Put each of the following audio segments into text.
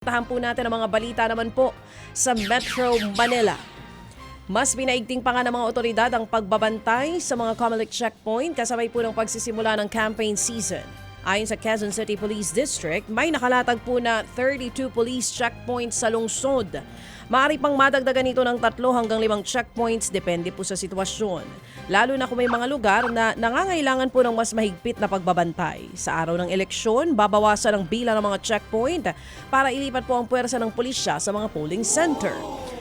Tahan po natin ang mga balita naman po sa Metro Manila. Mas pinaigting pa nga ng mga otoridad ang pagbabantay sa mga Comelec checkpoint kasabay po ng pagsisimula ng campaign season. Ayon sa Quezon City Police District, may nakalatag po na 32 police checkpoints sa lungsod. Maaari pang madagdagan ito ng 3 hanggang 5 checkpoints depende po sa sitwasyon. Lalo na kung may mga lugar na nangangailangan po ng mas mahigpit na pagbabantay. Sa araw ng eleksyon, babawasan ang bilang ng mga checkpoint para ilipat po ang puwersa ng pulisya sa mga polling center.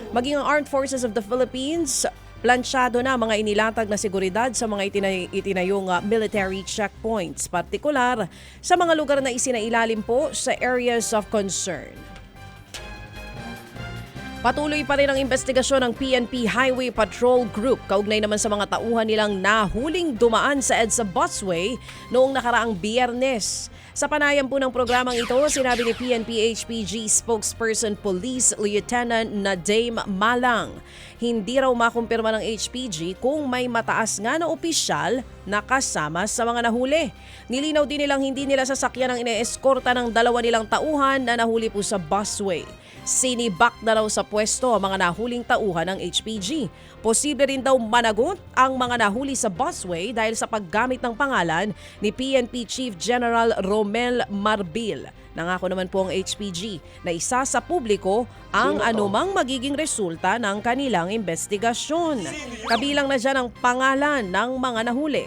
Maging ang Armed Forces of the Philippines, plansyado na mga inilatag na seguridad sa mga itinayong military checkpoints, partikular sa mga lugar na isinailalim po sa areas of concern. Patuloy pa rin ang investigasyon ng PNP Highway Patrol Group kaugnay naman sa mga tauhan nilang nahuling dumaan sa EDSA Busway noong nakaraang Biyernes. Sa panayam po ng programang ito, sinabi ni PNP HPG spokesperson Police Lieutenant Nadame Malang, hindi raw makumpirma ng HPG kung may mataas nga na opisyal na kasama sa mga nahuli. Nilinaw din nilang hindi nila sasakyan ang ine-eskorta ng 2 nilang tauhan na nahuli po sa busway. Sinibak na raw sa pwesto ang mga nahuling tauhan ng HPG. Posible rin daw managot ang mga nahuli sa busway dahil sa paggamit ng pangalan ni PNP Chief General Romel Marbil. Nangako naman po ang HPG na isa sa publiko ang anumang magiging resulta ng kanilang investigasyon. Kabilang na dyan ang pangalan ng mga nahuli.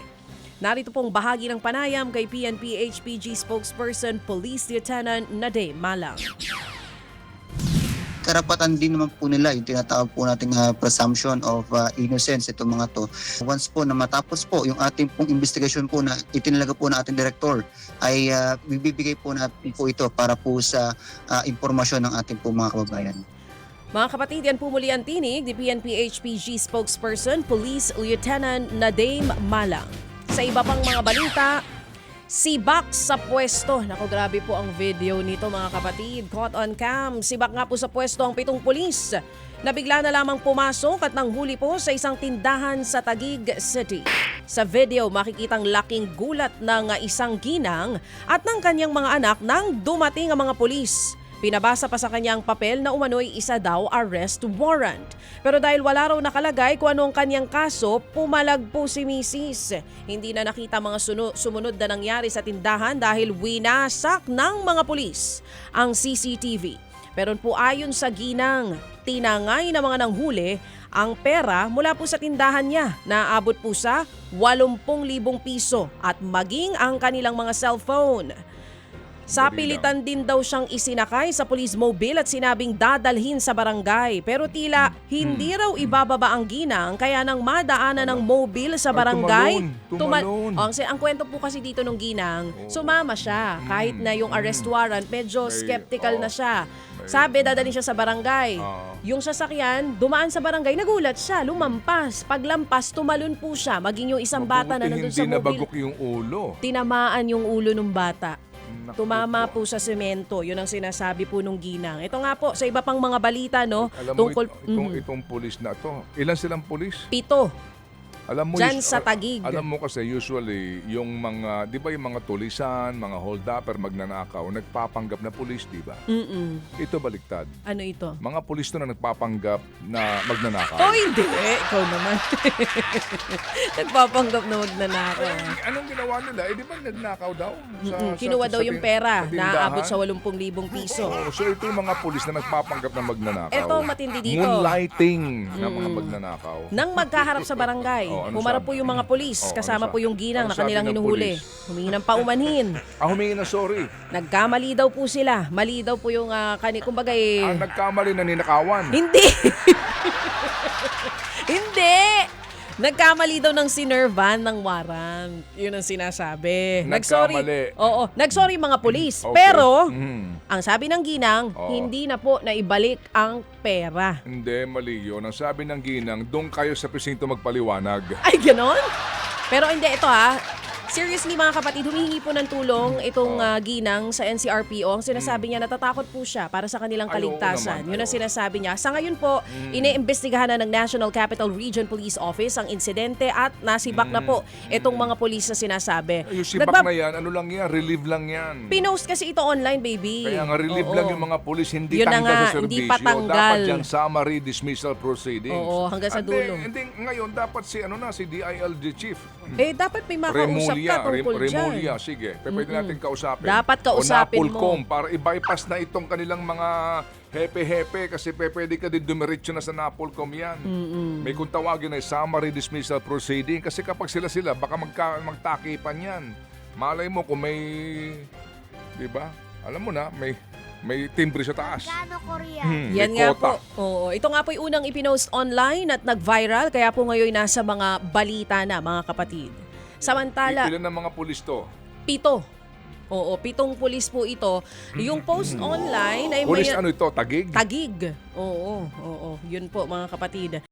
Narito pong bahagi ng panayam kay PNP HPG spokesperson Police Lieutenant Nadame Malang. Karapatan din naman po nila yung tinatawag po nating presumption of innocence itong mga to. Once po na matapos po yung ating pong investigasyon po na itinalaga po na ating director ay bibigay po natin po ito para po sa impormasyon ng ating po mga kababayan. Mga kapatid, yan po muli ang tinig ni PNP HPG spokesperson Police Lieutenant Nadame Malang. Sa iba pang mga balita, sibak sa pwesto. Naku, grabe po ang video nito mga kapatid. Caught on cam. Sibak nga po sa pwesto ang 7 pulis na bigla na lamang pumasok at nanghuli po sa isang tindahan sa Taguig City. Sa video, makikitang laking gulat ng isang ginang at ng kanyang mga anak nang dumating ang mga pulis. Pinabasa pa sa kanya ang papel na umano'y isa daw arrest warrant. Pero dahil wala raw nakalagay kung ano ang kanyang kaso, pumalag po si Mrs. Hindi na nakita mga sumunod na nangyari sa tindahan dahil winasak ng mga pulis ang CCTV. Pero po ayon sa ginang, tinangay ng mga nanghuli ang pera mula po sa tindahan niya na aabot po sa 80,000 piso at maging ang kanilang mga cellphone. Sa pilitan din daw siyang isinakay sa police mobile at sinabing dadalhin sa barangay. Pero tila hindi raw ibababa ang ginang kaya nang madaanan ng mobile sa barangay. Tumalon. Ang kwento po kasi dito nung ginang, sumama siya. Kahit na yung arrest warrant, medyo skeptical na siya. Sabi, dadalhin siya sa barangay. Yung sasakyan, dumaan sa barangay, nagulat siya, lumampas. Paglampas, tumalon po siya. Maging yung isang bata na nandun sa Hindi mobile. nabagok yung ulo. Tinamaan yung ulo ng bata. Naku Tumama po. po sa semento. Yun ang sinasabi po nung ginang. Ito nga po, sa iba pang mga balita, no? Alam Tungkol, mo, itong pulis na to, ilan silang pulis? 7. Alam mo, Diyan sa Taguig. Alam mo kasi usually, yung mga, di ba yung mga tulisan, mga hold-upper, magnanakaw, nagpapanggap na pulis, di ba? Ito baliktad. Ano ito? Mga pulis to na nagpapanggap na magnanakaw. Oh, hindi. Ikaw naman. Nagpapanggap na magnanakaw. Anong ginawa nila? Eh, di ba nagnakaw daw? Kinuha daw yung pera sa na tindahan? aabot sa 80,000 piso. So ito yung mga pulis na nagpapanggap na magnanakaw. Ito ang matindi dito. Moonlighting na mga magnanakaw. Nang magkaharap sa barangay, Ano humarap sabi? po yung mga pulis, Ano kasama sabi? po yung ginang Ano na kanilang sabi ng hinuhuli. pulis? Humingi ng paumanhin. Humingi na sorry. Nagkamali daw po sila. Mali daw po yung kumbaga Nagkamali na ninakawan. Hindi! Hindi! Nagkamali daw ng sinervan ng warrant. Yun ang sinasabi. Nagkamali. Oo. Nagsorry mga pulis. Okay. Pero, Mhm. ang sabi ng ginang, Oo. hindi na po naibalik ang pera. Hindi, mali yun. Ang sabi ng ginang, doon kayo sa presinto magpaliwanag. Ay, ganon? Pero hindi, ito Seriously mga kapatid, humihingi po ng tulong itong ginang sa NCRPO. Ang sinasabi niya, natatakot po siya para sa kanilang Ay, oo kaligtasan. naman, Yun ang oo. sinasabi niya. Sa ngayon po, iniimbestigahan na ng National Capital Region Police Office ang insidente at nasibak na po itong mga polis na sinasabi. Yung sibak na yan, ano lang yan, relieve lang yan. Pinost kasi ito online, baby. Kaya nga relieve Oo. lang yung mga polis, hindi Yun na tanggal nga, sa hindi serbisyo. pa tanggal. Dapat yan summary dismissal proceedings. Oo, hanggang sa dulo. Hindi, ngayon dapat si DILG chief. Dapat may makausap ka tungkol dyan. Remulia, sige. Pwede natin kausapin. Dapat kausapin o Napolcom para i-bypass na itong kanilang mga hepe-hepe kasi pwede ka din dumiretso na sa Napolcom yan. May kung tawagin ay summary dismissal proceeding kasi kapag sila baka magtakipan yan. Malay mo kung may, di ba? Alam mo na, may timbre sa taas. Yan may nga quota. po. Oo, ito nga po yung unang ipinost online at nag-viral kaya po ngayon nasa mga balita na mga kapatid. Samantala, Ilan ng mga pulis to? 7. Oo, 7 pulis po ito. Yung post online ay Pulis may ano ito? Tagig? tagig. Oo, yun po mga kapatid.